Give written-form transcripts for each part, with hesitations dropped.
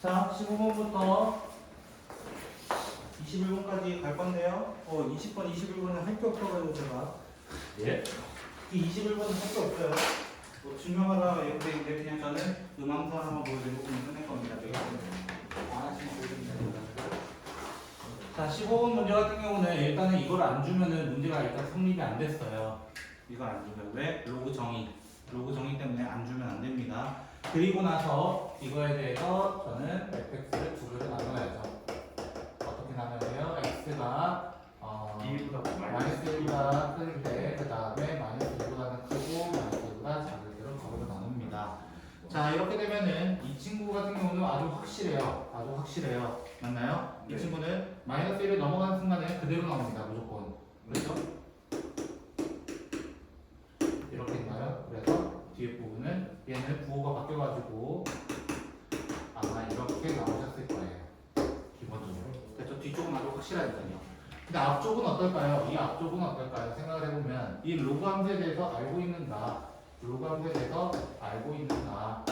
자, 15번부터 21번까지 갈 건데요. 20번, 21번은 할 게 없어가지고 제가. 예? 이 21번은 할 게 없어요. 뭐 증명하다가 이렇게 그냥 저는 음함수 하나만 보여드리고 그냥 끝낼 겁니다. 안 하시면 보여드립니다. 자, 15번 문제 같은 경우는 일단은 이걸 안 주면은 문제가 일단 성립이 안 됐어요. 이걸 안 주면 왜? 로그 정의 때문에 안 주면 안 됩니다. 그리고 나서 이거에 대해서 저는 fx를 두 개로 나눠야죠. 어떻게 나눠요? x가 마이너스 1보다 클 때, 그 다음에 마이너스 1보다는 크고 마이너스 1보다 작을 때로 적으로 나눕니다. 자, 이렇게 되면은 이 친구 같은 경우는 아주 확실해요. 맞나요? 네. 이 친구는 마이너스 1을 넘어가는 순간에 그대로 나옵니다. 무조건. 그렇죠? 이렇게 있나요? 그래서 뒤에 부분은 얘는 부호가 바뀌어가지고 아마 이렇게 나오셨을 거예요. 기본적으로. 그래서 뒤쪽은 아주 확실하니까요. 근데 앞쪽은 어떨까요? 이 앞쪽은 어떨까요? 생각을 해보면 이 로그 함수에 대해서 알고 있는가? 로그 함수에 대해서 알고 있는가?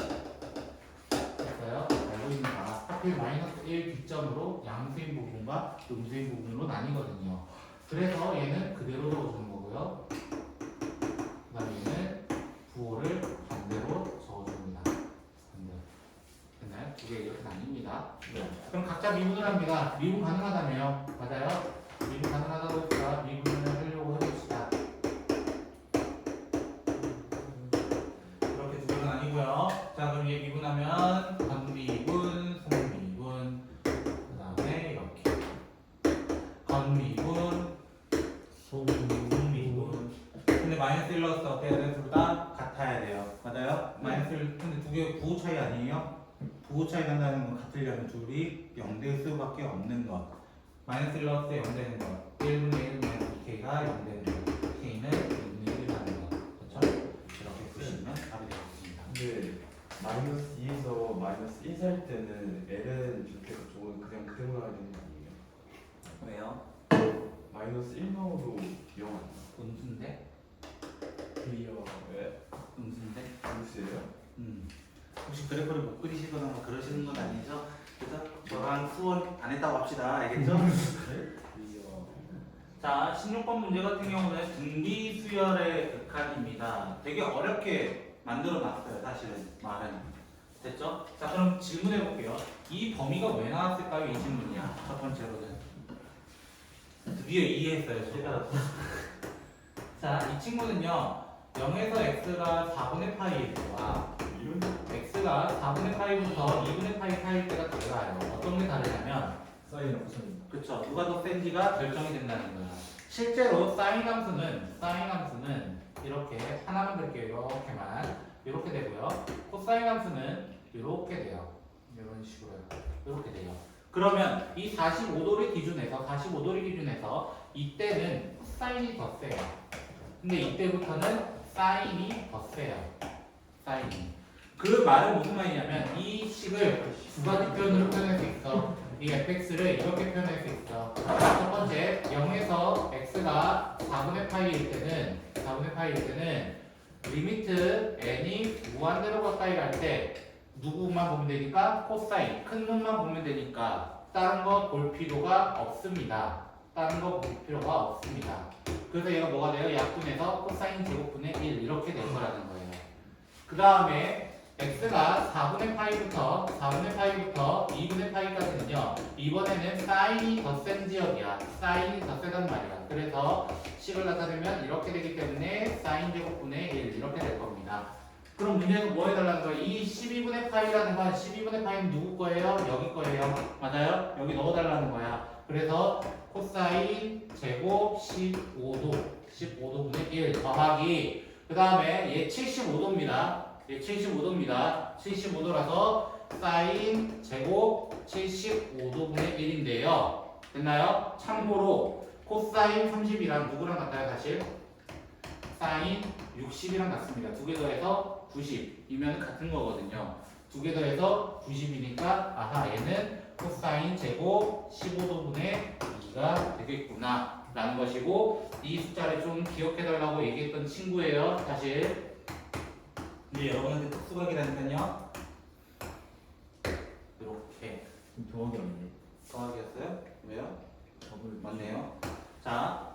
됐어요? 알고 있는가? 하필 마이너스 1 기점으로 양수인 부분과 음수인 부분으로 나뉘거든요. 그래서 얘는 그대로 넣어주는 거고요. 그 다음에 얘는 부호를 반대로 적어줍니다. 반대로. 됐나요? 두 개 이렇게 나뉩니다. 네. 그럼 각자 미분을 합니다. 미분 가능하다며요? 맞아요? 미분 가능하다고 했으니까 미분을 하려고 해봅시다. 이렇게 두 개는 아니고요. 자, 그럼 얘 미분하면 건미분, 속미분, 그 다음에 이렇게 건미분, 속미분. 근데 마이너스 1 넣었을 때 어때야 돼요? 둘 다 같아야 돼요. 맞아요? 마이너스 1, 근데 두 개 부호 차이 아니에요? 부호 차이 난다는 건 같으려면 둘이 0될 수밖에 없는 것. 마이너스 1 넣었을 때 0 되는 것. 1분의 1 마이너스 k가 0 되는 것. k는 1분의 1이 라는 것. 그렇죠? 이렇게 보시면 답이 되겠습니다. 근데 마이너스 2에서 마이너스 1 살 때는 ln 이렇게 저건 그냥 그대로 나야 되는 거 아니에요? 왜요? 마이너스 1 넣어도 0 아니야? 음수인데? 그리요. 왜? 음수인데? 무시해요? 혹시 그래프를 못 그리시거나 뭐 그러시는 건 아니죠? 그래서 저랑 수원 안 했다고 합시다. 알겠죠? 그리요. 자, 16번 문제 같은 경우는 등비 수열의 극한입니다. 되게 어렵게 만들어 놨어요, 사실은 말은. 됐죠? 자, 그럼 질문해 볼게요. 이 범위가 왜 나왔을까요? 이 질문이야. 첫 번째로는. 드디어 이해했어요, 제가. 자, 이 친구는요. 0에서 x가 4분의 파이일 때와 이런 x가 4분의 파이부터 2분의 파이 사이일 때가 달라요. 어떤 게 다르냐면 사인이랑 코사인. 그쵸. 누가 더 센지가 결정이 된다는 거야. 실제로 사인 함수는 이렇게 하나만 그릴게요. 이렇게 되고요. 코사인 함수는 이렇게 돼요. 이런 식으로요. 이렇게 돼요. 그러면 이 45도를 기준해서 이때는 사인이 더 세요. 근데 이때부터는 사인이 더 세요. 사인이. 그 말은 무슨 말이냐면 이 식을 두 가지 표현으로 표현할 수 있어. 이 fx를 이렇게 표현할 수 있어. 첫 번째, 0에서 x가 4분의 파이일 때는 리미트 n이 무한대로 가까이 갈 때 누구만 보면 되니까 코사인, 큰 놈만 보면 되니까 다른 거 볼 필요가 없습니다. 그래서 얘가 뭐가 돼요? 약분해서 코사인 제곱분의 1 이렇게 될 거라는 거예요. 그 다음에 x가 4분의 파이부터 2분의 파이까지는요. 이번에는 사인이 더 센 지역이야. 사인이 더 세단 말이야. 그래서 식을 나타내면 이렇게 되기 때문에 사인 제곱분의 1 이렇게 될 겁니다. 그럼 문제는 뭐 해달라는 거예요? 이 12분의 파이라는 건 12분의 파이는 누구 거예요? 여기 거예요. 맞아요? 여기 넣어달라는 거야. 그래서 코사인 제곱 15도분의 1 더하기 그 다음에 얘 75도입니다. 75도라서 사인 제곱 75도분의 1인데요. 됐나요? 참고로 코사인 30이랑 누구랑 같아요? 사실 사인 60이랑 같습니다. 두 개 더해서 90이면 같은 거거든요. 두 개 더해서 90이니까 아하 얘는 코사인 제곱 15도분의 2가 되겠구나 라는 것이고 이 숫자를 좀 기억해달라고 얘기했던 친구예요. 사실 근데 여러분한테 특수각이라니까요. 이렇게 맞네요. 자,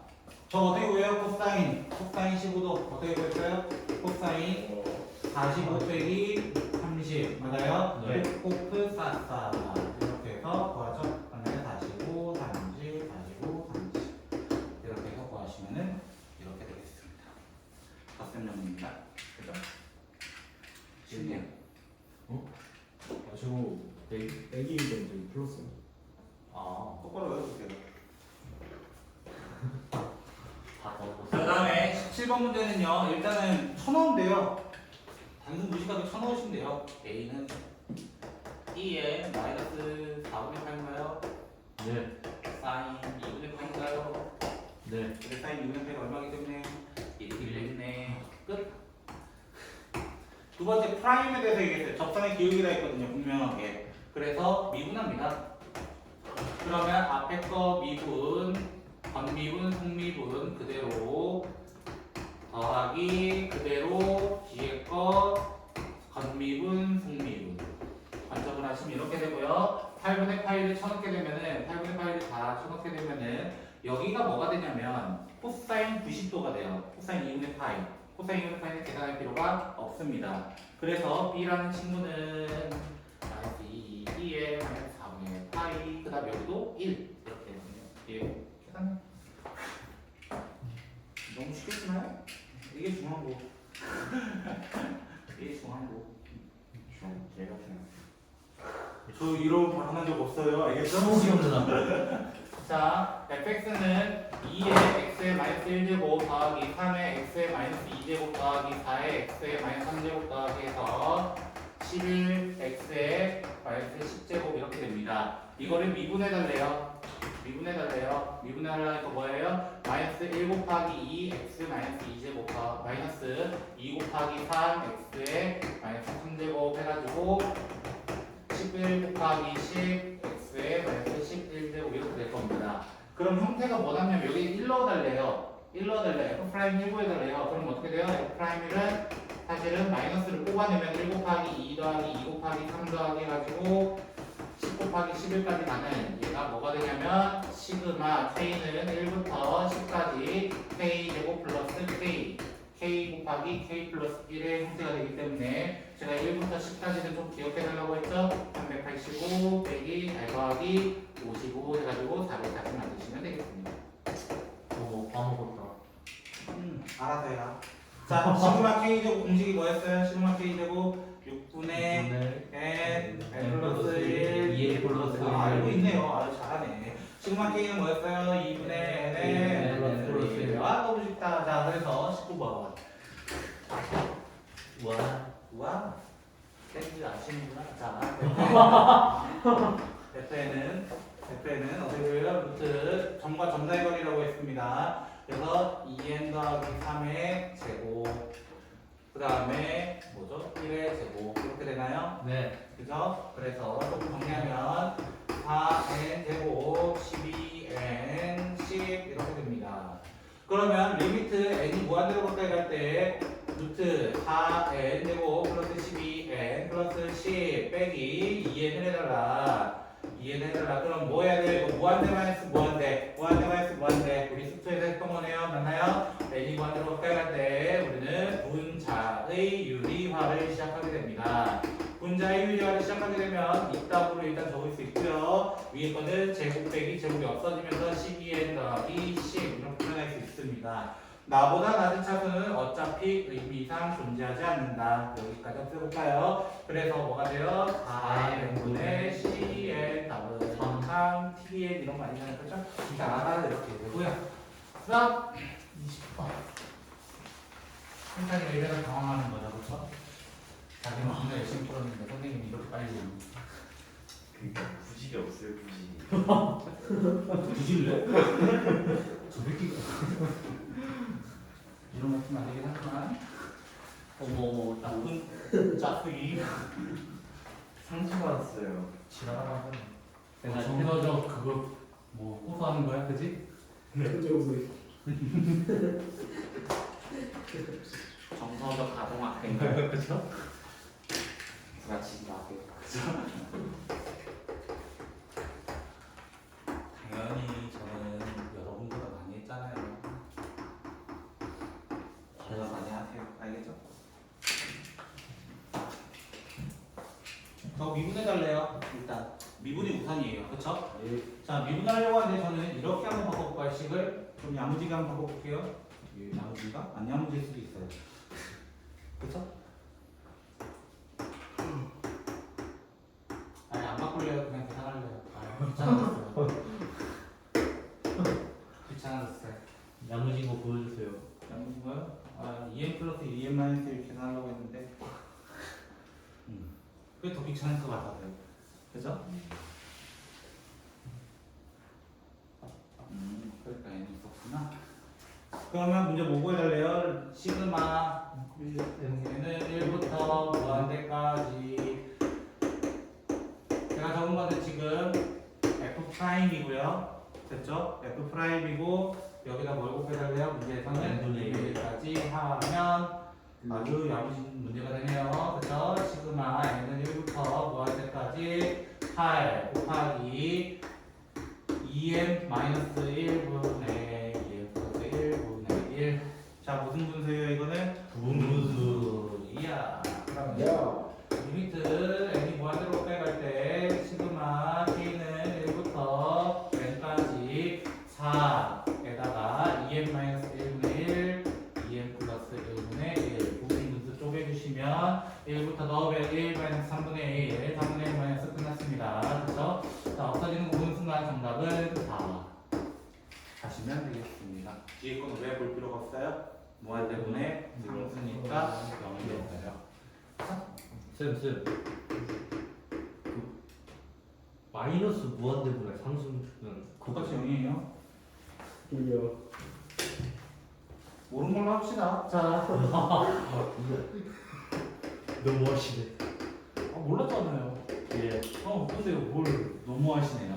저 어떻게 구해요? 코사인 15도 어떻게 구할까요? 코사인 45 빼기 30 맞아요? 네. 코프 사사 이렇게 해서 구하죠. 맞나요? 45, 30, 45, 30 이렇게 해서 구하시면은 이렇게 되겠습니다. 덧셈용입니다. 그죠? 쉽네요. 저거 빼기 이제 플러스. 똑바로 외워주세요. 그 다음에 17번 문제는요. 일단은 쳐넣으면 단순 무식하게 쳐넣으시면 돼요. A는 E에 마이너스 4분의 8인가요? 네. 사인 2분의 8인가요? 네. 근데 사인 2분의 8이 얼마기 때문에 이렇게 되겠네. 끝. 두 번째 프라임에 대해서 얘기했어요. 접선의 기울기라 했거든요. 분명하게. 그래서 미분합니다. 그러면 앞에 거 미분, 건미분, 속미분 그대로 더하기 그대로 뒤에 거 건미분, 속미분 관점을 하시면 이렇게 되고요. 8분의 파이를 쳐넣게 되면은 8분의 파이를 다 쳐넣게 되면은 여기가 뭐가 되냐면 코사인 90도가 돼요. 코사인 2분의 파이. 코사인 2분의 파이는 계산할 필요가 없습니다. 그래서 B라는 친구는 마이너스 2에 마이너스 4분의 파이 그 다음 여기도 1 이렇게 되거든요. 예, 계산해. 너무 쉽겠나요? 이게 중요한 거. 이게 중요한 거. 개 같은. 저 이런 발언한 적 없어요. 알겠죠? 자, fx는 2의 x의 마이너스 1제곱 더하기 3의 x의 마이너스 2제곱 더하기 4의 x의 마이너스 3제곱 더하기 해서 11x의 마이너스 10제곱 이렇게 됩니다. 이거를 미분해달래요. 미분해달라니까 뭐예요? 마이너스 1 곱하기 2 x 마이너스 2제곱 마이너스 2 곱하기 3 x의 마이너스 3제곱 해가지고 11 곱하기 10 x의 마이너스 11제곱 이렇게 될 겁니다. 그럼 형태가 뭐냐면 여기 1 넣어달래요. 1 넣어달래요. F' 1 구해달래요. 그럼 어떻게 돼요? F'1은 사실은 마이너스를 뽑아내면 1 곱하기 2 더하기 2 곱하기 3 더하기 해가지고 10 곱하기 11까지 가는 얘가 뭐가 되냐면 시그마 k는 1부터 10까지 k제곱 플러스 k 곱하기 k 플러스 1의 형태가 되기 때문에 제가 1부터 10까지는 좀 기억해달라고 했죠? 385 빼기 더하기 55 해가지고 440 만드시면 되겠습니다. 까먹었다. 알아서 해라. 자, 시그마 k제곱 공식이 뭐였어요? 시그마 k제곱 6분의 n 플러스 1 2 플러스 1. 알고 있네요. 아주 잘하네. 시그마 k는 뭐였어요? 2분의 n 플러스 1. 너무 쉽다. 자, 그래서 19번. 우와. 땡지 아시는구나. 자, FN은 어떻게 보여요? 루트 점과 점사의 거리라고 했습니다. 그래서 2n 더하기 3의 제곱 그 다음에 뭐죠? 1의 제곱 이렇게 되나요? 네. 그죠? 그래서 조금 정리하면 4n 제곱 12n 10 이렇게 됩니다. 그러면 리미트 n이 무한대로 가까이 갈 때 루트 4n 제곱 플러스 12n 플러스 10 빼기 2n을 해달라. 2n 해달라. 그럼 뭐 해야 돼? 이거 무한대 마이너스 무한대 마이너스 무한대 우리 숙소에서 했던 거네요. 맞나요? n이 무한대로 가까이 갈 때 우리는 분자의 유리화를 시작하게 됩니다. 분자의 유리화를 시작하게 되면 이 답으로 일단 적을 수 있고요. 위에 거는 제곱 빼기 제곱이 없어지면서 12n 더하기 10 이렇게 표현할 수 있습니다. 나보다 낮은 차수는 어차피 의미상 존재하지 않는다. 여기까지 써볼까요? 그래서 뭐가 돼요? 4n분의 cn 답은 3 tn 이런 거 아니잖아요. 그렇죠? 자, 이렇게 되고요. 그다음 20번. 한칸이 이래서 당황하는 거죠. 그렇죠? 자기는 진짜 열심히 풀었는데 선생님이 이렇게 빨리 그러니까 부식이 없어요, 부식. 뒤질래? 저 새끼가 이런 거 쓰면 안 되긴 하지만 어머 나쁜 짜투기 상처받았어요. 지랄하고 하잖아. 내가 정서적 그거 뭐 호소하는 거야, 그지? 정서적 가동학대인가요, 그죠? 부가치지 마세요, 그죠? 당연히 저는 저 미분해달래요. 일단 미분이 우선이에요. 그쵸? 예. 자, 미분하려고 하는데 저는 이렇게 한번 바꿔볼까요? 식을 좀 야무지게 한번 바꿔볼게요. 야무진가? 안 야무질 수도 있어요. 그쵸? 아니 안 바꿀래요. 그냥 계산할래요. 아, 귀찮아졌어요. 귀찮아졌어요. 야무진 거 보여주세요. 야무진 거요? 아, 2n 플러스 2n 마이너스 1 계산하려고 했는데 그게 더 귀찮을 것 같아요. 그죠? 그러니까 n이 있었구나. 그러면 문제 뭐 구해달래요? 시그마 얘는 1부터 무한대까지 제가 적은 거는 지금 F'이고요. 됐죠? F'이고 여기다 뭘 곱해달래요? 문제에서는 n분의 1까지 하면 아주 야무진 문제가 되네요. 그죠? 시그마 n은 1부터 무한대까지 8 곱하기 2m 마이너스 1분의 2m 플러스 1분의 1. 자, 무슨 분수예요? 이거는 분수. 이야. 야. 리미트 n이 무한대로 빼갈 때 시그마 k는 1부터 n까지 4에다가 2m 마이너스 1분의 1, 2m 플러스 1분의 1. 부분 분수 쪼개주시면 1부터 넣으면 1 마이너스 3분의 1, 3분의 1 마이너스 끝났습니다. 그렇죠? 자, 없어지는 거 보는 순간 정답은 4. 하시면 되겠습니다. 뒤에 거는 왜 볼 필요가 없어요? 무한 때문에 상수니까 0이 됐어요. 쌤. 마이너스 무한대분의 상수는 그것이 0이에요. 돌려. 모르는 걸로 합시다. 자, 너무 하시네. 몰랐잖아요. 예. 근데 뭘 너무 하시네요.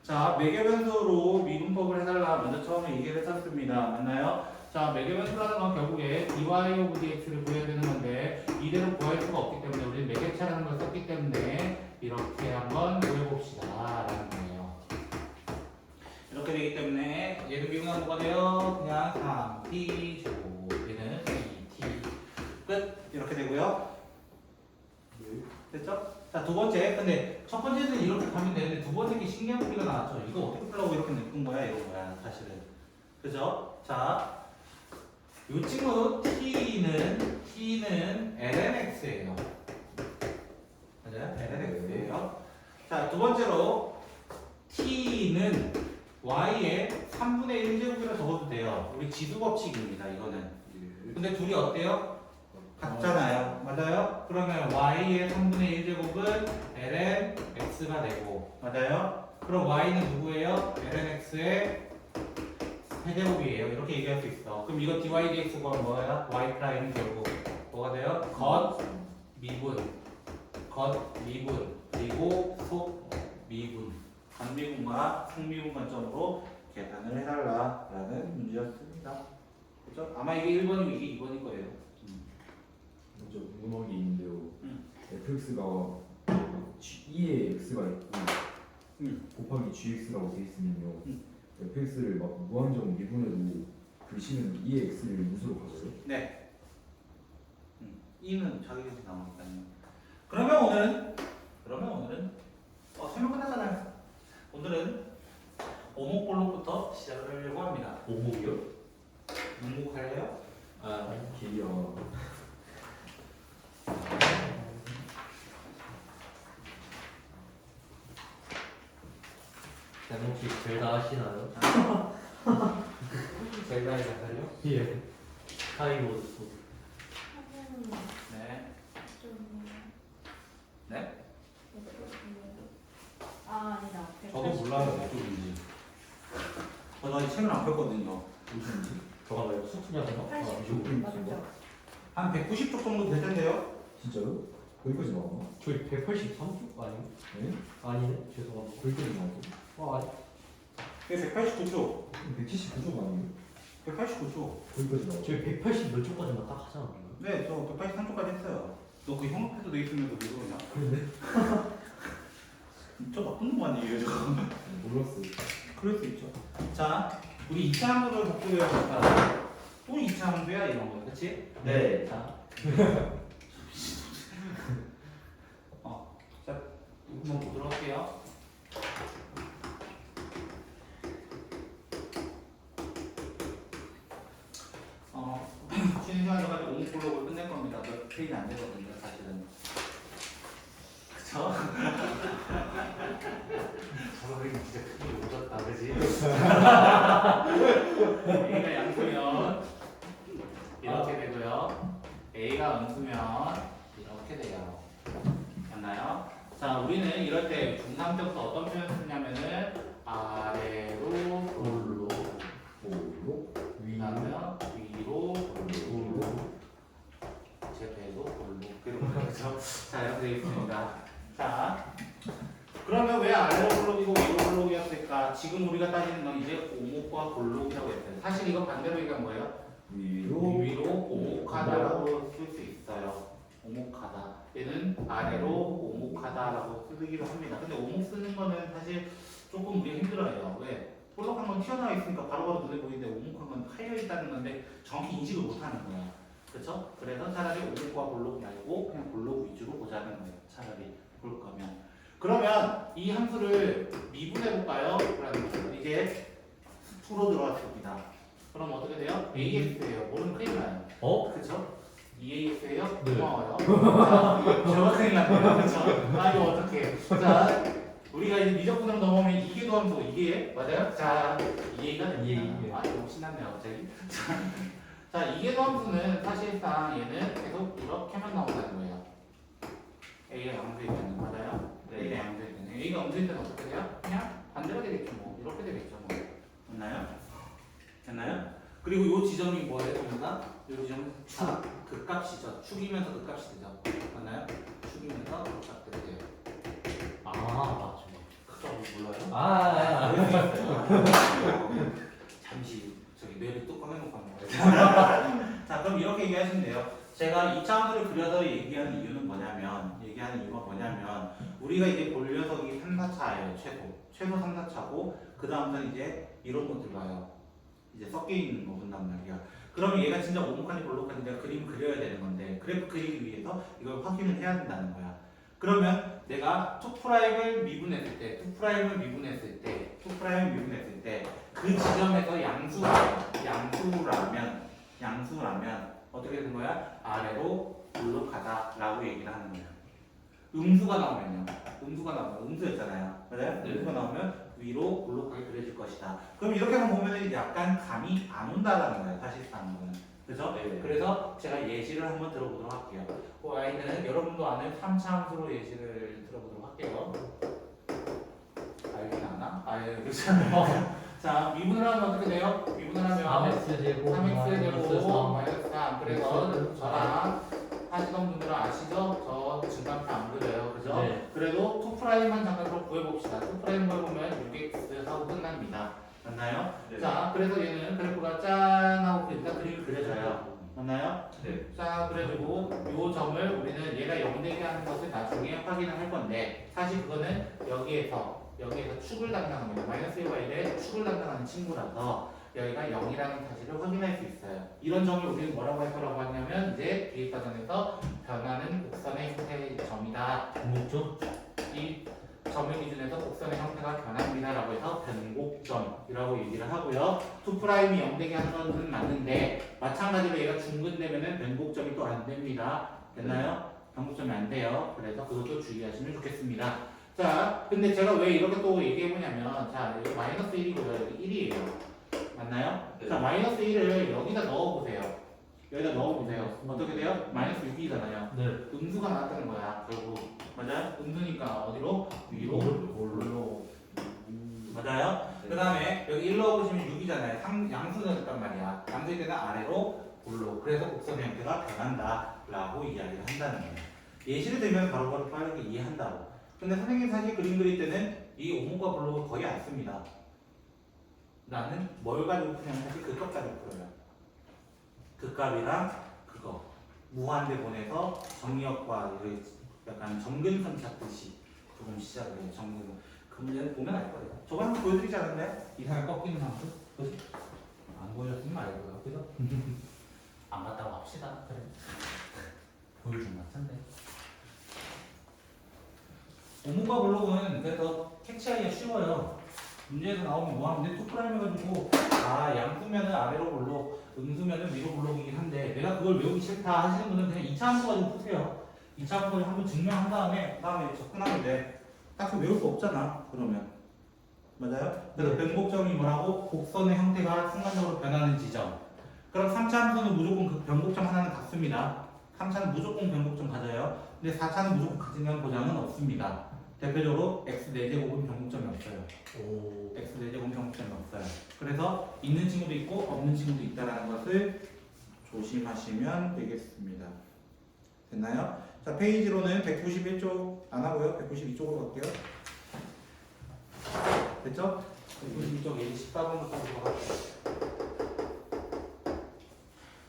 자, 매개변수로 미분법을 해달라. 먼저 처음에 얘기를 했었습니다. 맞나요? 자, 매개변수라는 건 결국에 dy 오브 dx를 구해야 되는 건데 이대로 구할 수가 없기 때문에 우리는 매개차라는 걸 썼기 때문에 이렇게 한번 구해봅시다. 라는 거예요. 이렇게 되기 때문에 얘는 미분하면 뭐가 돼요? 그냥 3t 제곱 얘는 2t 끝. 이렇게 되고요. 됐죠? 자, 두 번째. 근데 첫 번째는 이렇게 가면 되는데 두 번째 게 신기한 소리가 나왔죠. 이거 어떻게 풀라고 이렇게 냈던 거야, 이런 거야, 사실은. 그죠? 자, 요 친구 t는 lnx예요. 맞아요? lnx예요. 자, 두 번째로 t는 y의 3분의 1제곱이라 적어도 돼요. 우리 지수 법칙입니다, 이거는. 근데 둘이 어때요? 같잖아요. 맞아요? 그러면 y의 3분의 1제곱은 ln x가 되고, 맞아요? 그럼 y는 누구예요? ln x의 세제곱이에요. 이렇게 얘기할 수 있어. 그럼 이거 dy dx가 뭐야? y 프라임 결국 뭐가 돼요? 겉 미분, 그리고 속 미분, 반미분과 속미분 관점으로 계산을 해달라라는 문제였습니다. 그렇죠? 아마 이게 1번이고 이게 2번일 거예요. 먼저 궁금한 게 있는데요. fx가 2에 x가 있고 곱하기 gx라고 돼 있으면요. fx를 막 무한정 미분해도 글씨는 2의 x를 무수로 가져요? 네. 2는 자기에서 나오니까요. 그러면 오늘은 설명 끝났잖아요. 오늘은 오목볼록부터 시작을 하려고 합니다. 오목이요? 오목할래요? 아, 길이야. 쌤 혹시 젤다 하시나요? 젤다에 가서요? 예. 스카이로스. 네. 네? 아, 아니다. 저도 몰라요, 어쪽인지. 저도 아직 책을 안 폈거든요. 무슨지? 저가 왜 수투냐고요? 80 맞죠? 한 190쪽 정도 될 텐데요? 진짜요? 거기까지 나왔나? 저희 183쪽 아니에요? 네? 아니네. 죄송합니다. 거기까지 나왔어? 아니. 그게 189쪽. 179쪽 아니에요? 189쪽. 거기까지 나왔어? 저희 180 몇 쪽까지만 딱 하지 않았나요? 네, 저 183쪽까지 했어요. 너 그 형태도 돼 있으면서 왜 그러냐? 그런데? 저 나쁜 놈 아니에요, 저? 몰랐어요. 그럴 수 있죠. 자, 우리 2차 함수를 복구해볼까? 또 2차 함수야, 이런 거. 그치? 네. 자. 자, 한번 보도록 할게요. 쉬는 시간에 가지고 오목 블록을 끝낼 겁니다. 몇 페이지 안 되거든요, 사실은. 그쵸? 저거 진짜 크게 오졌다, 그지? A가 양수면 이렇게 되고요. A가 음수면 이렇게 돼요. 맞나요? 자, 우리는 이럴 때 중남격도 어떤 표현 쓰냐면은 아래로 골로 볼록 그다음에 위로 골로 제 배도 골로 그렇죠. 자, 이렇게 되어 있습니다. 자, 그러면 왜 아래로 골록이고 위로 골록이었을까? 지금 우리가 따지는 건 이제 오목과 골록이라고 했어요. 사실 이거 반대로 얘기한 거예요. 위로 오목하다라고 쓸 수 있어요. 오목하다. 얘는 아래로 오목하다라고 쓰기도 합니다. 근데 오목 쓰는 거는 사실 조금 우리가 힘들어요. 왜? 볼록한 건 튀어나와 있으니까 바로바로 눈에 보이는데 오목한 건 파여 있다는 건데 정확히 인식을 못 하는 거야. 그렇죠? 그래서 차라리 오목과 볼록 말고 그냥 볼록 위주로 보자는 거예요. 차라리 볼 거면. 그러면 이 함수를 미분해 볼까요? 라는 거죠. 이제 수로 들어왔습니다. 그럼 어떻게 돼요? AX예요. 모르면 큰일 나요. 그쵸? 2AX예요? 네. 고마워요. 자, 저가 큰일 났네요. 그쵸? 아, 이거 어떡해. 자, 우리가 이제 미적분으로 넘어오면 이게 더함수, 이게, 맞아요? 자, 2A가 됩니다. 예. 아, 너무 신났네요, 갑자기. 자, 이게 더함수는 사실상 얘는 계속 이렇게만 나온다는 거예요. A가 양수일 때는, 맞아요? 네. A가 양수일 때는. A가 음수일 때는 어떻게 돼요? 그냥 반대로 되겠죠, 뭐. 이렇게 되겠죠, 뭐. 맞나요? 됐나요? 그리고 요 지점이 뭐예요, 동사? 요 지점은 다 극값이죠. 축이면서 극값이 되죠. 맞나요? 축이면서 극값이 돼요. 아 맞죠. 극값이 몰라요? 아 그럴 수 있어요. 잠시 저기 뇌를 뚜껑 해놓고 하는 거예요. 자, 그럼 이렇게 얘기하시면 돼요. 제가 2차 함수를 그려서 얘기하는 이유는 뭐냐면, 우리가 이제 볼 녀석이 3, 4차예요, 최소 3, 4차고, 그 다음부터는 이제 이런 것들 봐요. 이제 섞여 있는 거 본단 말이야. 그러면 얘가 진짜 오목한지 볼록한지 내가 그림을 그려야 되는 건데, 그래프 그리기 위해서 이걸 확인을 해야 된다는 거야. 그러면 내가 2'을 미분했을 때, 그 지점에서 양수라면 어떻게 되는 거야? 아래로 볼록하다라고 얘기를 하는 거야. 음수가 나오면요. 음수였잖아요. 맞아요? 네. 음수가 나오면 위로 볼록하게 그려질 것이다. 그럼 이렇게만 보면 약간 감이 안 온다라는 거예요. 사실상 거는. 그죠? 네. 그래서 제가 예시를 한번 들어보도록 할게요. 그 아이는 여러분도 아는 3차 함수로 예시를 들어보도록 할게요. 알긴 아나? 그렇잖아요. 자, 미분을 하면 어떻게 돼요? 미분을 하면 3x 제곱 3x 제곱 마이너스 3 마이너스 3. 그래서 저랑 하시던 분들은 아시죠? 저 증간표 안 그려요. 그죠? 네. 그래도 2'만 잠깐 더 구해봅시다. 2' 구해보면 6x 하고 끝납니다. 맞나요? 네. 자, 그래서 얘는 그래프가 짠 하고 일단 그림을 그려져요. 맞나요? 네. 자, 그래가지고 요 점을 우리는 얘가 0되게 하는 것을 나중에 확인을 할 건데, 사실 그거는 여기에서 축을 담당합니다. 마이너스 1과 1의 축을 담당하는 친구라서 여기가 0이라는 사실을 확인할 수 있어요. 이런 점을 우리는 뭐라고 할 거라고 하냐면, 이제 뒤에 과정에서 변하는 곡선의 형태의 점이다. 뭐죠? 이 점을 기준해서 곡선의 형태가 변합니다라고 해서 변곡점이라고 얘기를 하고요. 2'이 0되게 하는 것은 맞는데, 마찬가지로 얘가 중근되면은 변곡점이 또 안 됩니다. 됐나요? 변곡점이 안 돼요. 그래서 그것도 주의하시면 좋겠습니다. 자, 근데 제가 왜 이렇게 또 얘기해보냐면, 자, 여기 마이너스 1이고요. 여기 1이에요. 맞나요? 네. 자, 마이너스 1을 여기다 넣어보세요. 어떻게 돼요? 마이너스 6이잖아요. 네. 음수가 나왔다는 거야, 결국. 맞아요? 음수니까 어디로? 위로? 올로. 맞아요? 네. 그 다음에 여기 1 넣어보시면 6이잖아요. 양수는 있단 말이야. 양수일 때는 아래로 올로. 그래서 곡선의 형태가 변한다. 라고 이야기를 한다는 거예요. 예시를 들면 바로바로 빠르게 이해한다고. 근데 선생님 사실 그림 그릴 때는 이 오목과 볼록을 거의 안 씁니다. 나는 뭘 가지고 푸냐면 사실 극값 가지고 풀어요. 극값이랑 그거. 무한대 보내서 정리역과 약간 정근선 찾듯이 조금 시작을 해요. 정근. 그 문제는 보면 알 거예요. 저거 한번 보여드리지 않았나요? 이상하게 꺾이는 함수? 그지? 안 보여줬으면 말고요. 그죠? 안 봤다고 합시다. 그래. 보여준 것 같은데. 오목과 블록은 그래서 캐치하기가 쉬워요. 문제에서 나오면 뭐 하면 돼? 투프라임 해가지고 양수면은 아래로 블록, 음수면은 위로 블록이긴 한데 내가 그걸 외우기 싫다 하시는 분은 그냥 2차 함수 가지고 푸세요. 2차 함수를 한번 증명한 다음에 접근하면 돼. 딱히 외울 거 없잖아. 그러면 맞아요? 그래서 변곡점이 뭐라고? 곡선의 형태가 순간적으로 변하는 지점. 그럼 3차 함수는 무조건 그 변곡점 하나는 같습니다. 3차는 무조건 변곡점 가져요. 근데 4차는 무조건 같은 보장은 없습니다. 대표적으로 x 4제곱은 변곡점이 없어요. x 4제곱은 변곡점이 없어요. 그래서 있는 친구도 있고 없는 친구도 있다는 것을 조심하시면 되겠습니다. 됐나요? 자, 페이지로는 191쪽 안 하고요. 192쪽으로 갈게요. 됐죠? 192쪽 얘기 14번부터 들어갈게요.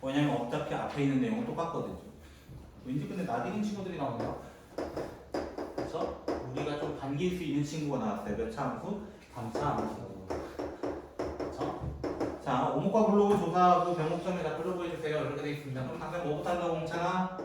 왜냐면 어차피 앞에 있는 내용은 똑같거든요. 왠지 근데 나디는 친구들이 나오네요. 그래서 우리가 좀 반길 수 있는 친구가 나왔어요. 몇 차 함수? 3차 함수. 그렇죠? 자, 오목과 블록을 조사하고 변곡점에다 끌어보여주세요. 이렇게 되어 있습니다. 그럼 당장 뭐부터 한다고 홍찬아?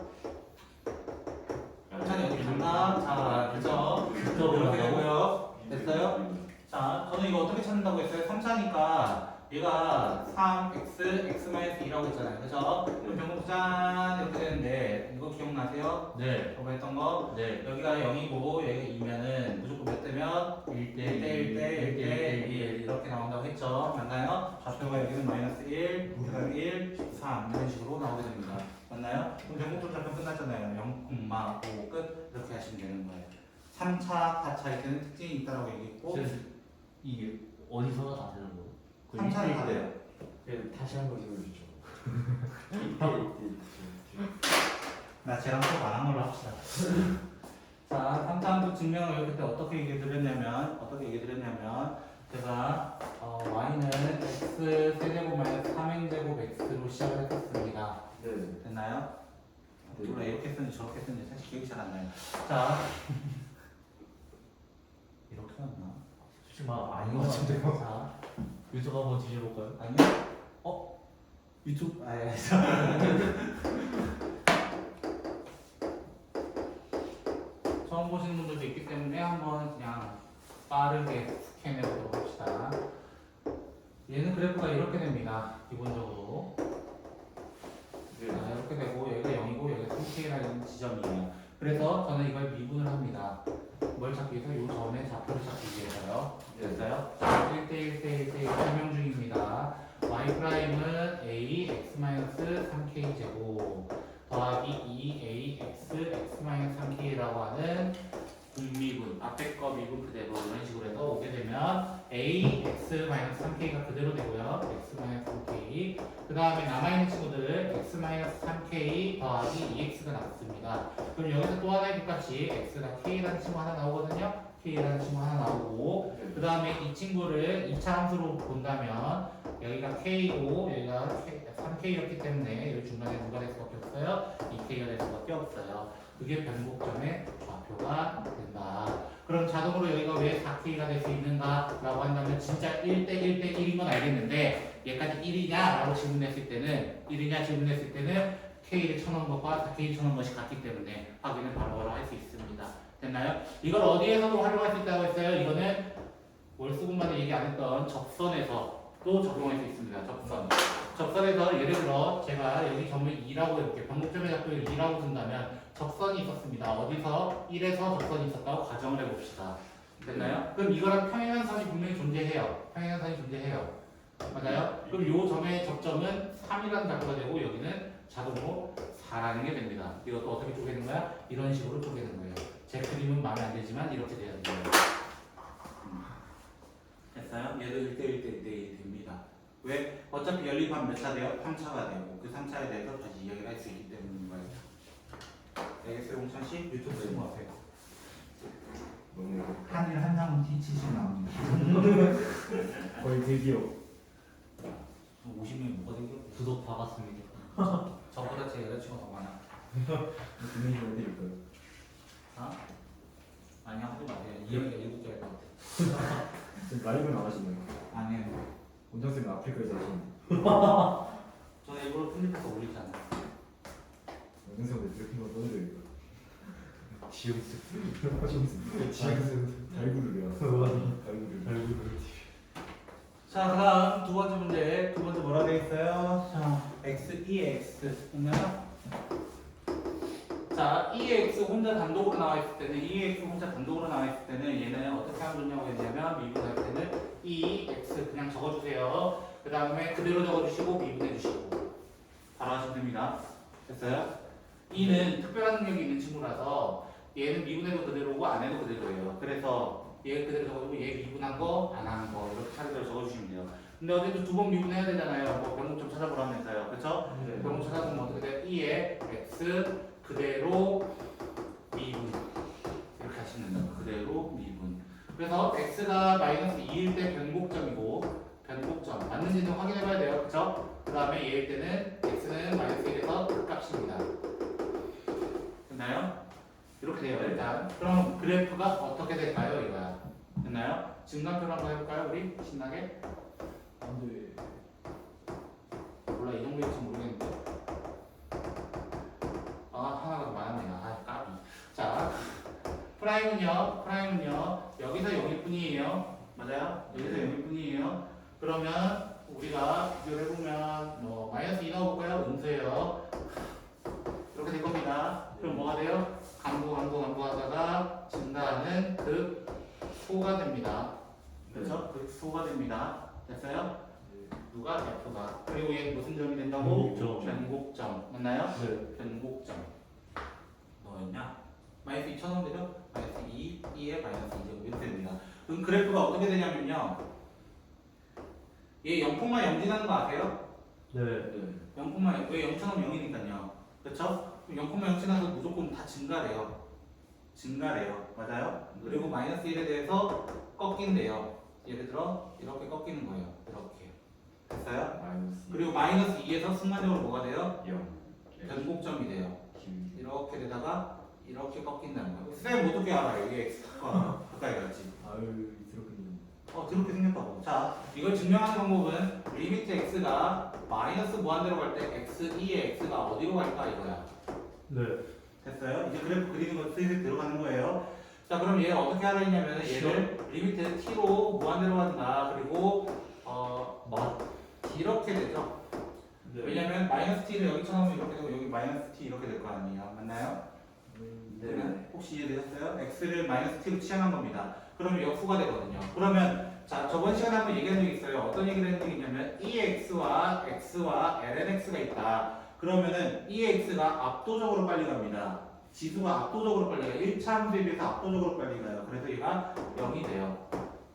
홍찬이 어디 갔나? 자, 그죠? 이렇게 되고요. 됐어요? 자, 저는 이거 어떻게 찾는다고 했어요? 3차니까 얘가 3x, x-2라고 했잖아요. 그죠? 그럼 변곡점 이렇게 되는데 이거 기억나세요? 네. 저거 했던 거? 네. 여기가 0이고 여기가 2면은 무조건 몇 대면? 1대 1 이렇게 나온다고 했죠. 맞나요? 좌표가 여기는 마이너스 1, 여기가 1, 13 이런 식으로 나오게 됩니다. 맞나요? 그럼 변곡점 좌표 끝났잖아요. 0,5 끝 이렇게 하시면 되는 거예요. 3차, 4차일 때는 특징이 있다고 얘기했고 이게 어디서 다 되는 거예요? 3차는 다 돼요. 다시 한번 읽어주죠. 나 쟤랑 또 말한 걸로 합시다. 자, 3차함수 증명을 그때 어떻게 얘기 드렸냐면 제가 y는 x 세제곱 마이너스 3n제곱 x로 시작을 했었습니다. 네. 됐나요? 네. 몰라 이렇게 쓰는지 저렇게 쓰는지 사실 기억이 잘 안 나요. 자, 이렇게 썼나? 솔직히 말 아닌 것 같은데요. 자, 유튜브 한번 뒤져볼까요? 아니요? 유튜브 처음 보시는 분들도 있기 때문에 한번 그냥 빠르게 스캔해 보도록 합시다. 얘는 그래프가 이렇게 됩니다. 기본적으로. 네. 자, 이렇게 되고 여기가 0이고 여기가 3K라는 지점이에요. 그래서 저는 이걸 미분을 합니다. 뭘 찾기 위해서? 요 점의 좌표를 찾기 위해서요. 됐어요? 1대1 설명 중입니다. y''은 a x-3k 제곱 더하기 2ax x-3k라고 하는 분미분, 앞에 거 미분 그대로 이런 식으로 해서 오게 되면 a x-3k가 그대로 되고요. x-3k 그 다음에 남아있는 친구들 x-3k 더하기 2x가 남습니다. 그럼 여기서 또 하나의 똑같이 x가 k라는 친구 하나 나오거든요. k라는 친구 하나 나오고 그 다음에 이 친구를 2차 함수로 본다면 여기가 k고 여기가 3k였기 때문에 여기 중간에 누가 될 수밖에 없어요? 2k가 될 수밖에 없어요. 그게 변곡점의 좌표가 된다. 그럼 자동으로 여기가 왜 4k가 될 수 있는가? 라고 한다면 진짜 1대1인 건 알겠는데 얘까지 1이냐? 라고 질문했을 때는 1이냐 질문했을 때는 k를 쳐놓은 것과 4k를 쳐놓은 것이 같기 때문에 확인을 바로바로 할 수 있습니다. 됐나요? 이걸 어디에서도 활용할 수 있다고 했어요? 이거는 월수분만에 얘기 안 했던 접선에서 또 적용할 수 있습니다. 접선에서 예를 들어 제가 여기 점을 2라고 이렇게 변곡점의 좌표를 2라고 둔다면 접선이 있었습니다. 어디서 1에서 접선이 있었다고 가정을 해봅시다. 됐나요? 그럼 이거랑 평행한선이 분명히 존재해요. 평행한선이 존재해요. 맞아요? 그럼 요 점의 접점은 3이라는 좌표가 되고 여기는 자동으로 4라는 게 됩니다. 이것도 어떻게 쪼개는 거야? 이런 식으로 쪼개는 거예요. 제 그림은 마음에 안 들지만 이렇게 돼야 돼요. 됐어요? 얘도 1대1 됩니다. 왜? 어차피 연립하면 몇 차 돼요? 3차가 되고 그 3차에 대해서 다시 이야기를 할 수 있기 때문인 거예요. 알겠어요? 홍찬 씨? 유튜브 쓰는 거 같아요. 너무 한일 한 장은 뒤치시면 나옵니다. 거의 드디어 50명이 뭐가 되겨? 구독 받았습니다. 저보다 제 여자친구가 더 많아. 분위기 좀 해드릴까요? 어? 아니 하지 마세요. 이야기가 7개 할 것 같아. 지금 라이브 나가시나요? 아니에요. 원장쌤은 아프리카에서 하시는데 저는 일부러 플립해서 올리지 않아요. 원장쌤한테 이렇게 한 번 써드려야겠다. 지음스. 지금 달구르래요. 달구르. 자, 그다음 두 번째 문제. 두 번째 뭐라 되어 있어요? 자, x, 2x 있나요? 자, 2x 혼자 단독으로 나와 있을 때는 2x 혼자 단독으로 나와 있을 때는 얘는 어떻게 하면 좋냐고 했냐면 미분할 때는 2x 그냥 적어주세요. 그 다음에 그대로 적어주시고 미분해 주시고 바로 하시면 됩니다. 됐어요? 2는 특별한 능력이 있는 친구라서 얘는 미분해도 그대로고 안 해도 그대로예요. 그래서 얘 그대로 적어주고 얘 미분한 거 안 하는 거 이렇게 차례대로 적어주시면 돼요. 근데 어쨌든 두 번 미분해야 되잖아요. 뭐 변곡점 찾아보라면서요. 그렇죠? 변곡 찾아보면 어떻게 돼요? 2에 x 그대로 미분 이렇게 하시면 돼요. 그대로 미분. 그래서 x가 마이너스 2일 때 변곡점이고 변곡점 맞는지는 확인해봐야 돼요. 그렇죠? 그 다음에 얘일 때는 x는 마이너스 1에서 극값입니다. 됐나요? 이렇게 돼요 일단. 그럼 그래프가 어떻게 될까요? 이거야. 됐나요? 증간표로 한번 해볼까요? 우리 신나게? 안돼. 몰라 이 정도일지 모르겠는데. 아 하나가 더 많았네요. 아 까비. 자 프라임은요 여기서 0일 뿐이에요. 맞아요? 여기서 0일 뿐이에요. 그러면 우리가 비교를 해보면 뭐 마이너스 2 넣어볼까요? 음수예요. 이렇게 될 겁니다. 그럼 뭐가 돼요? 강도 하다가 증가하는 극소가 됩니다. 그렇죠? 극소가 됩니다. 됐어요? 누가 F가. 그리고 얘는 무슨 점이 된다고? 변곡점. 변곡점. 맞나요? 네. 변곡점. 뭐였냐? 마이너스 2 쳐놓으면 되죠? 마이너스 2에 마이너스 2제곱 이렇게 됩니다. 그럼 그래프가 어떻게 되냐면요. 얘 0,0 지나는 거 아세요? 네. 0,0 왜 0,0 0이니까요. 그렇죠? 0,0 지나서 무조건 다 증가래요. 증가래요. 맞아요? 그리고 마이너스 1에 대해서 꺾인대요. 예를 들어 이렇게 꺾이는 거예요. 이렇게. 됐어요? 마이너스. 그리고 마이너스 2에서 순간적으로 뭐가 돼요? 0. 변곡점이 돼요. 김. 이렇게 되다가 이렇게 꺾인다는 거예요. 쌤 어떻게 알아요? 이게 x가 가까이 갔지. 아유 이렇군요. 그렇게 생겼다고. 자, 이걸 증명하는 방법은 리미트 x가 마이너스 무한대로 갈 때 x2의 x가 어디로 갈까 이거야. 네. 됐어요? 이제 그래프 그리는 거 슬슬 들어가는 거예요. 자, 그럼 얘 어떻게 하려 했냐면 얘를 리미트 t로 무한대로 간다. 그리고 이렇게 되죠. 왜냐면 마이너스 t를 여기 쳐놓으면 이렇게 되고 여기 마이너스 t 이렇게 될 거 아니에요. 맞나요? 그러면 혹시 이해되셨어요? x를 마이너스 t로 치환한 겁니다. 그러면 역수가 되거든요. 그러면 자 저번 시간에 한번 얘기한 적이 있어요. 어떤 얘기를 한 적이 있냐면 ex와 x와 lnx가 있다. 그러면은 ex가 압도적으로 빨리 갑니다. 지수가 압도적으로 빨리 가요. 1차 함수에 비해서 압도적으로 빨리 가요. 그래서 얘가 0이 돼요.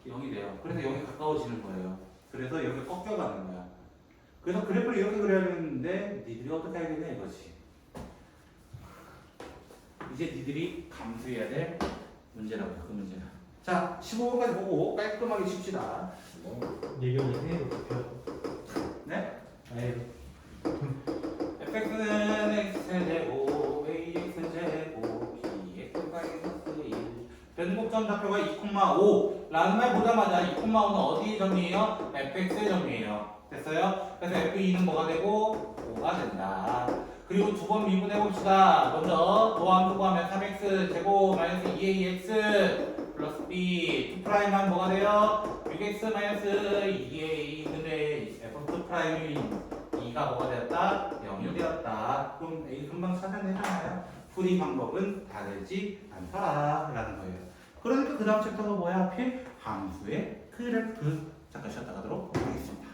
0이 돼요. 그래서 0이 가까워지는 거예요. 그래서 여기 꺾여가는 거야. 그래서 그래프를 이렇게 그려야 되는데 니들이 어떻게 해야 되냐 이거지. 이제 니들이 감수해야 될 문제라고요. 그 문제는. 자, 15번까지 보고 깔끔하게 칩시다. 예경이 해요. 어떡해요? 네? 에이. fx는 x제곱, ax제곱, bx가 마이너스 1. 변곡점 좌표가 2,5 라는 말 보자마자 2,5는 어디 점이에요? fx의 점이에요. 됐어요? 그래서 f2는 뭐가 되고? 5가 된다. 그리고 두 번 미분해 봅시다. 먼저 도함수 구하면 3x 제곱 마이너스 2ax 플러스 b 2'만 뭐가 돼요? 6x 마이너스 2a. 근데 f2 프라임인 2가 뭐가 되었다? 0이 되었다. 그럼 a 금방 찾아내잖아요. 풀이 방법은 다르지 않더라 라는 거예요. 그러니까 그 다음 챕터가 뭐야? 하필 함수의 그래프. 잠깐 쉬었다 가도록 하겠습니다.